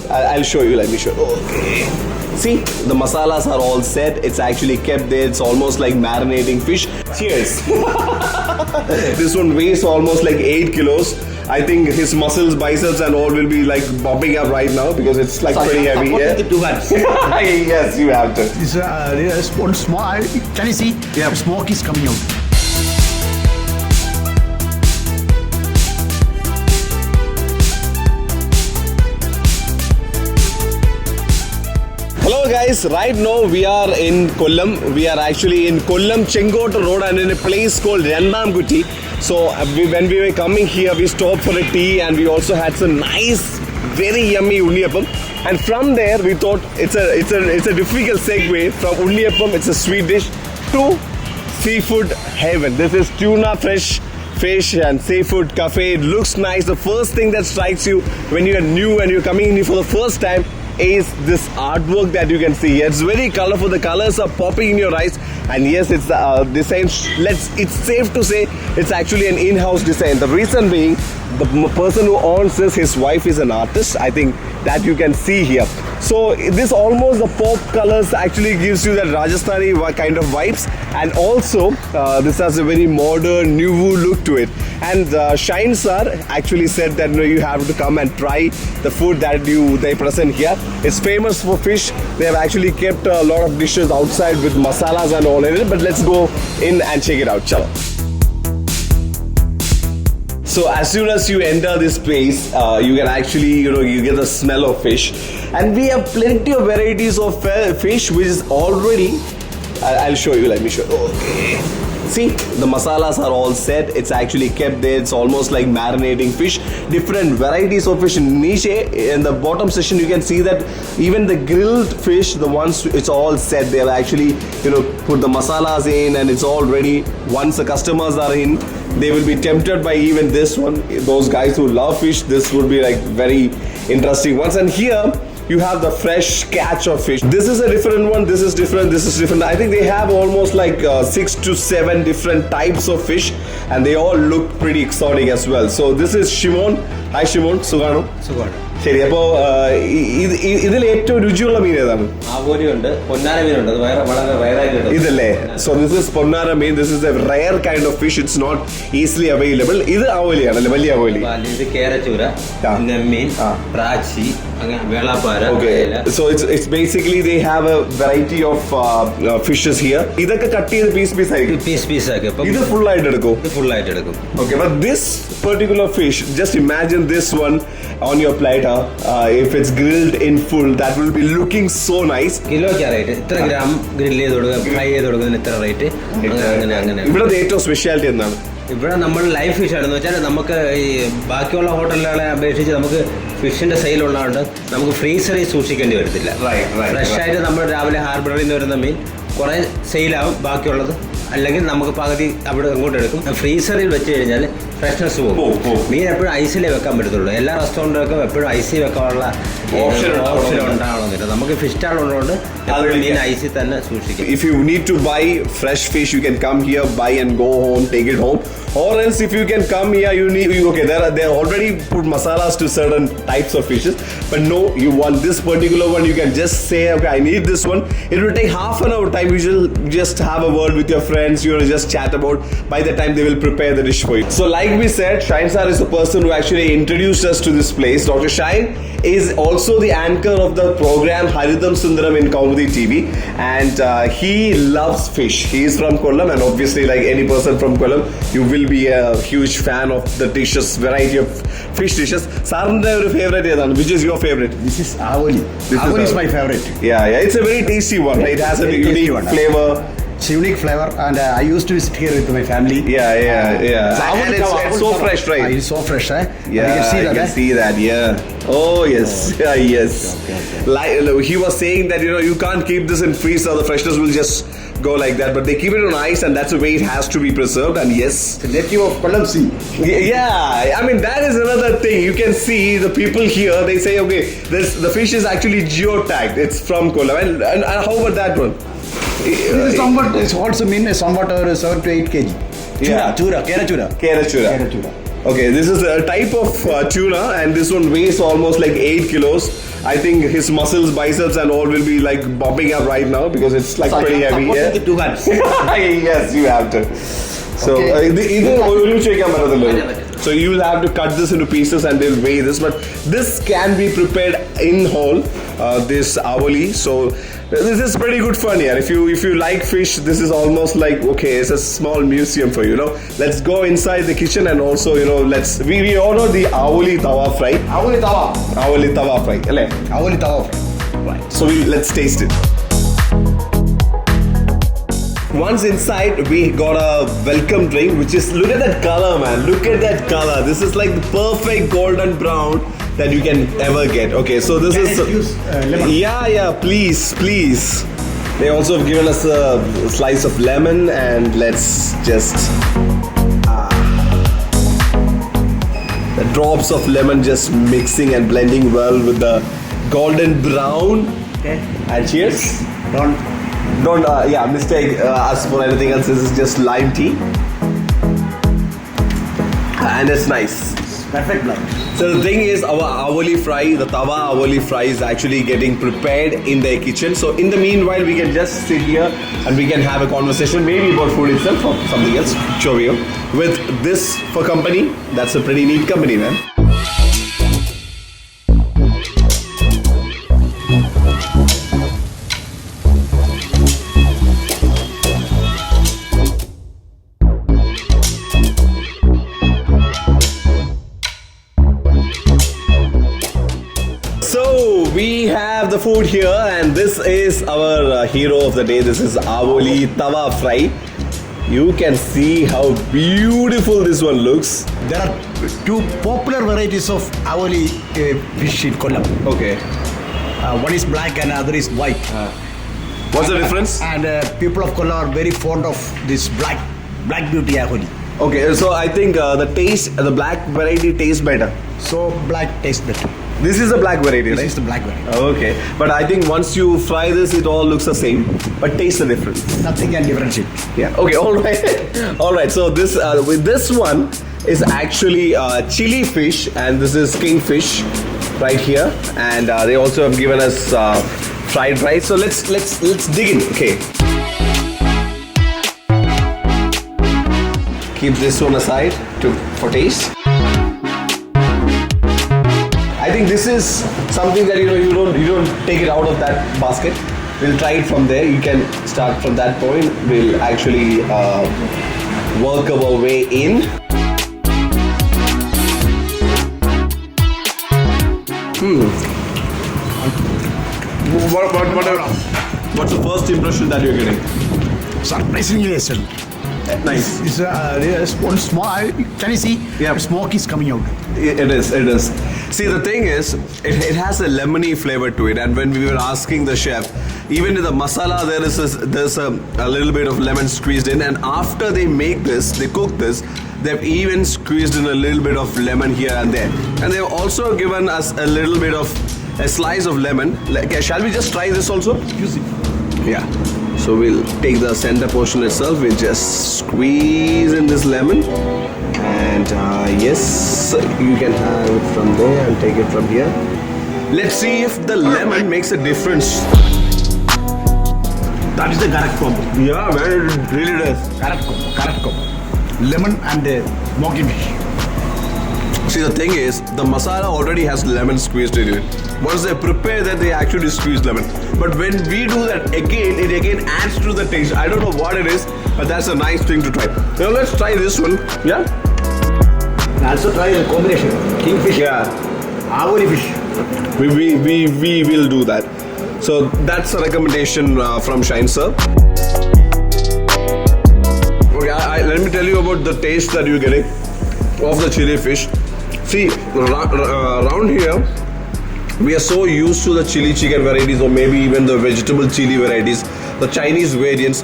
I'll show you. Let me show you. Okay. See, the masalas are all set. It's actually kept there. It's almost like marinating fish. Cheers. This one weighs almost like 8 kilos. I think his muscles, biceps and all will be like bobbing up right now because it's like pretty heavy. Yeah? Two hands. Yes, you have to. It's one small. Can you see? Yeah. Smoke is coming out. Hello guys, right now we are in Kollam. We are actually in Kollam Chengotta Road and in a place called Rendamkutti. So when we were coming here, we stopped for a tea and we also had some nice, very yummy unniyappam. And from there, we thought it's a difficult segue from unniyappam. It's a sweet dish to seafood heaven. This is tuna fresh fish and seafood cafe. It looks nice. The first thing that strikes you when you are new and you're coming in for the first time is this artwork that you can see here. It's very colorful. The colors are popping in your eyes, and yes, it's design. It's safe to say it's actually an in-house design. The reason being, the person who owns this, his wife is an artist. I think that you can see here. So this almost the pop colors actually gives you that Rajasthani kind of vibes, and also this has a very modern, new look to it. And Shine Sir actually said that you have to come and try the food that they present here. It's famous for fish. They have actually kept a lot of dishes outside with masalas and all in it. But let's go in and check it out. Chalo. So as soon as you enter this place, you can actually, you get the smell of fish. And we have plenty of varieties of fish, which is already, I'll show you, let me show you. Okay. See, the masalas are all set. It's actually kept there. It's almost like marinating fish. Different varieties of fish. Niche, in the bottom section, you can see that even the grilled fish, the ones, it's all set. They'll actually, put the masalas in and it's all ready. Once the customers are in, they will be tempted by even this one. Those guys who love fish, this would be like very interesting ones. And here, you have the fresh catch of fish. This is a different one. This is different. This is different. I think they have almost like 6 to 7 different types of fish, and they all look pretty exotic as well. So this is Shimon. Hi Shimon. Sugano. Sugano. ശരി, അപ്പോൾ ഇതിൽ ഏറ്റവും രുചിയുള്ള മീൻ ഏതാണ്? ഇതല്ലേ? So this is പൊന്നാര മീൻ. This is a rare kind of fish. It's not easily available. ഇത് ആവോലിയാണല്ലേ? വലിയ ആവോലി. ഇത് കേരച്ചൂര, നെമ്മീൻ, പ്രാച്ചി, വെള്ളാപ്പാര. Okay. So it's basically they have a variety of fishes here. ഇതൊക്കെ കട്ട് ചെയ്ത് പീസ് ആയിരിക്കും. പീസ് ആക്കി. ഇത് ഫുൾ ആയിട്ട് എടുക്കും. Okay, but this particular fish, just imagine this one on your platter. If it's grilled in full, that will be looking so nice. കിലോയ്ക്ക് rate ഇത്ര gram grill ചെയ്ത് കൊടുക്കുക, ഫ്രൈ ചെയ്ത് കൊടുക്കുന്നതിന് ഇത്ര റേറ്റ്. അങ്ങനെ ഇവിടെ ഏറ്റവും സ്പെഷ്യാലിറ്റി എന്താണ്? ഇവിടെ നമ്മൾ ലൈവ് ഫിഷ് ആണെന്ന് വെച്ചാൽ നമുക്ക് ഈ ബാക്കിയുള്ള ഹോട്ടലുകളെ അപേക്ഷിച്ച് നമുക്ക് ഫിഷിന്റെ സെയിൽ ഉള്ളതുകൊണ്ട് നമുക്ക് ഫ്രീസറിൽ സൂക്ഷിക്കേണ്ടി വരത്തില്ല. ഫ്രഷ് ആയിട്ട് നമ്മൾ രാവിലെ ഹാർബറിൽ നിന്ന് വരുന്ന മീൻ കുറേ സെയിലാവും, ബാക്കിയുള്ളത് അല്ലെങ്കിൽ നമുക്ക് പകുതി അവിടെ അങ്ങോട്ട് എടുക്കും. ഫ്രീസറിൽ വെച്ച് കഴിഞ്ഞാൽ ഫ്രഷ്നെസ് പോകും. മീൻ എപ്പോഴും ഐസിലേ വെക്കാൻ പറ്റത്തുള്ളൂ. എല്ലാ റെസ്റ്റോറൻറ്റുകൾക്കും എപ്പോഴും ഐസിൽ വെക്കാനുള്ള ഓപ്ഷൻ ഉണ്ടാവണമെന്നില്ല. നമുക്ക് ഫിഷ് സ്റ്റാൾ ഉള്ളതുകൊണ്ട് മീൻ ഐസിൽ തന്നെ സൂക്ഷിക്കും. If you need to buy fresh fish, you can come here, buy and go home, take it home. Or else if you can come here, they already put masalas to certain types of fishes. But no, you want this particular one, you can just say, okay, I need this one. It will take half an hour time. You should just have a word with your friends, just chat about. By the time they will prepare the dish for you. So like we said, Shine Sir is the person who actually introduced us to this place. Dr. Shine is also the anchor of the program Haridam Sundaram in Kaumudi TV, and he loves fish. He is from Kollam, and obviously like any person from Kollam, you will be a huge fan of the dishes, variety of fish dishes. Sar's favorite is which is your favorite? This is avoli. Avoli is my favorite. Yeah, it's a very tasty one. It has a unique flavor. It's a unique flavor, and I used to visit here with my family. Yeah. So and it's so fresh, right? It's so fresh, eh? Yeah, you can see that. I can see that. Yeah. Oh yes, yes. Okay. Like he was saying that you can't keep this in freezer. The freshness will just go like that. But they keep it on ice, and that's the way it has to be preserved. And yes, it's a native of Kollam Sea. Yeah, I mean that is another thing. You can see the people here. They say, okay, the fish is actually geotagged. It's from Kollam. And how about that one? It's also mean somewhat 7 to 8 kg. Kerachura. Okay, this is a type of tuna, and this one weighs almost like 8 kilos. I think his muscles, biceps, and all will be like bobbing up right now because it's like pretty heavy. Yeah? With 2 hands. Yes, you have to. So, so you'll have to cut this into pieces and they'll weigh this. But this can be prepared in whole. This avoli. So this is pretty good fun here. If you like fish, this is almost like okay, it's a small museum for you. Let's go inside the kitchen and also we order the avoli tawa fry. Avoli Tawa fry. tawa. So let's taste it. Once inside, we got a welcome drink, which is, look at that color, man. Look at that color. This is like the perfect golden brown that you can ever get. Okay, so this is... Use lemon. Yeah, please. They also have given us a slice of lemon and let's just... the drops of lemon just mixing and blending well with the golden brown. Okay. And cheers. Don't Mistake us for anything else. This is just lime tea. And it's nice. perfect blend. So the thing is, our avoli fry, the tawa avoli fry is actually getting prepared in their kitchen. So in the meanwhile, we can just sit here and we can have a conversation, maybe about food itself or something else. Show you. With this for company, that's a pretty neat company, man. So we have the food here, and this is our hero of the day. This is avoli tawa fry. You can see how beautiful this one looks. There are two popular varieties of avoli fish in Kollam. Okay. One is black and other is white. What's the difference? And people of Kollam are very fond of this black beauty avoli. Okay, so I think the black variety tastes better. So black tastes better. This is the black variety, This right? is the black variety. Okay, but I think once you fry this, it all looks the same, but taste the difference. Nothing can differentiate. Yeah. Okay. All right. All right. So this with this one is actually chili fish, and this is kingfish right here, and they also have given us fried rice. So let's dig in. Okay. Keep this one aside for taste. I think this is something that you don't take it out of that basket. We'll try it from there. You can start from that point. We'll actually work our way in. What's the first impression that you're getting? Surprisingly excellent. Nice. There's one small. Can you see? Yeah. Smoke is coming out. It is. See, the thing is, it has a lemony flavor to it, and when we were asking the chef, even in the masala there's a little bit of lemon squeezed in, and after they cook this, they've even squeezed in a little bit of lemon here and there, and they've also given us a little bit of a slice of lemon. Shall we just try this also? Use it. Yeah. So we'll take the center portion itself. We'll just squeeze in this lemon, and yes, you can have it from there and take it from here. Let's see if the lemon makes a difference. That is the correct combo. Yeah, man, it really does. Correct combo. Lemon and smoky fish. See, the thing is, the masala already has lemon squeezed in it. Once they prepare that, they actually squeeze lemon. But when we do that again, it again adds to the taste. I don't know what it is, but that's a nice thing to try. Now let's try this one. Yeah? And also try the combination. Kingfish. Yeah. Avoli fish. We will do that. So that's a recommendation from Shine Sir. Okay, let me tell you about the taste that you're getting of the chili fish. See, around here, we are so used to the chili chicken varieties, or maybe even the vegetable chili varieties, the Chinese variants.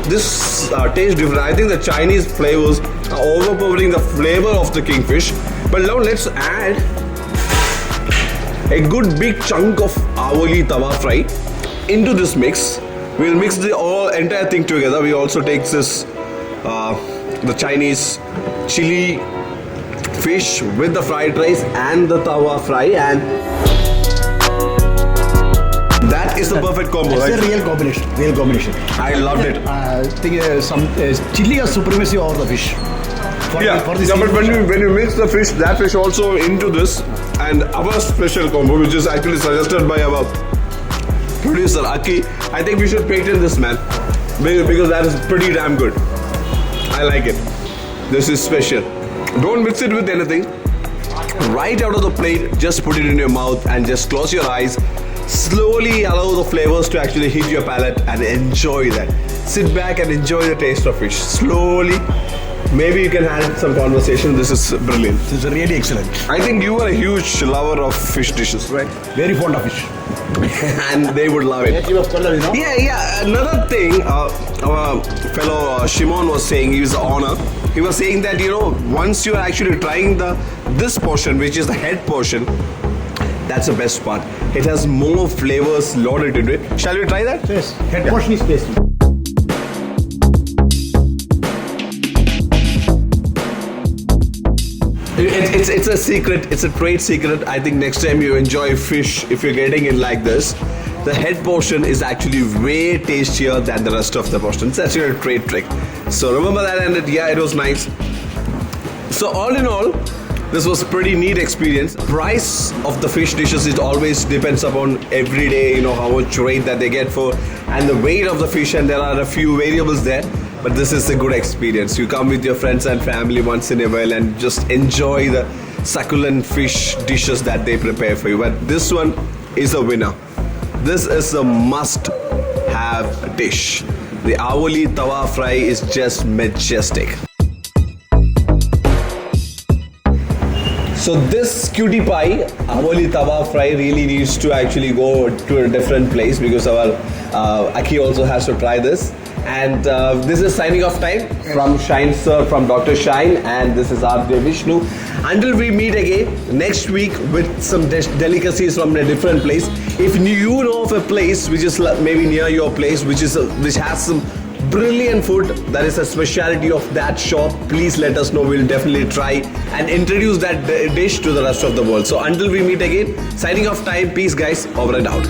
This tastes different. I think the Chinese flavors are overpowering the flavor of the kingfish. But now let's add a good big chunk of avoli tawa fry into this mix. We'll mix the entire thing together. We also take this the Chinese chili fish with the fried rice and the tawa fry, and the perfect combo, It's right? a real combination. Real combination. I loved it. I think some chili has supremacy over the fish. For Yeah, the yeah, but seafood. when you mix the fish, that fish also into this, and our special combo, which is actually suggested by our producer Aki, I think we should patent this, man, because that is pretty damn good. I like it. This is special. Don't mix it with anything. Right out of the plate, just put it in your mouth and just close your eyes. Slowly allow the flavors to actually hit your palate and enjoy that. Sit back and enjoy the taste of fish. Slowly. Maybe you can have some conversation. This is brilliant. This is really excellent. I think you are a huge lover of fish dishes, right? Very fond of fish. And they would love it. Native of Kollam, you know. Yeah. Another thing, our fellow Shimon was saying, he was the owner. He was saying that once you're actually trying this portion, which is the head portion, that's the best part. It has more flavors loaded into it. Shall we try that? Yes. Head portion is tasty. It's a secret. It's a trade secret. I think next time you enjoy fish, if you're getting it like this, the head portion is actually way tastier than the rest of the portion. It's actually a trade trick. So remember that, and it was nice. So all in all, this was pretty neat experience. Price of the fish dishes, it always depends upon every day, how much rate that they get for, and the weight of the fish, and there are a few variables there. But this is a good experience. You come with your friends and family once in a while and just enjoy the succulent fish dishes that they prepare for you. But this one is a winner. This is a must-have dish. The Avoli Tawa Fry is just majestic. So this cutie pie, Avoli Tawa Fry, really needs to actually go to a different place because our Aki also has to try this. And this is signing off time from Shine Sir, from Dr. Shine, and this is RJ Vishnu. Until we meet again next week with some delicacies from a different place. If you know of a place which is maybe near your place, which has some brilliant food, that is a specialty of that shop, please let us know. We'll definitely try and introduce that dish to the rest of the world. So until we meet again, signing off time. Peace guys, over and out.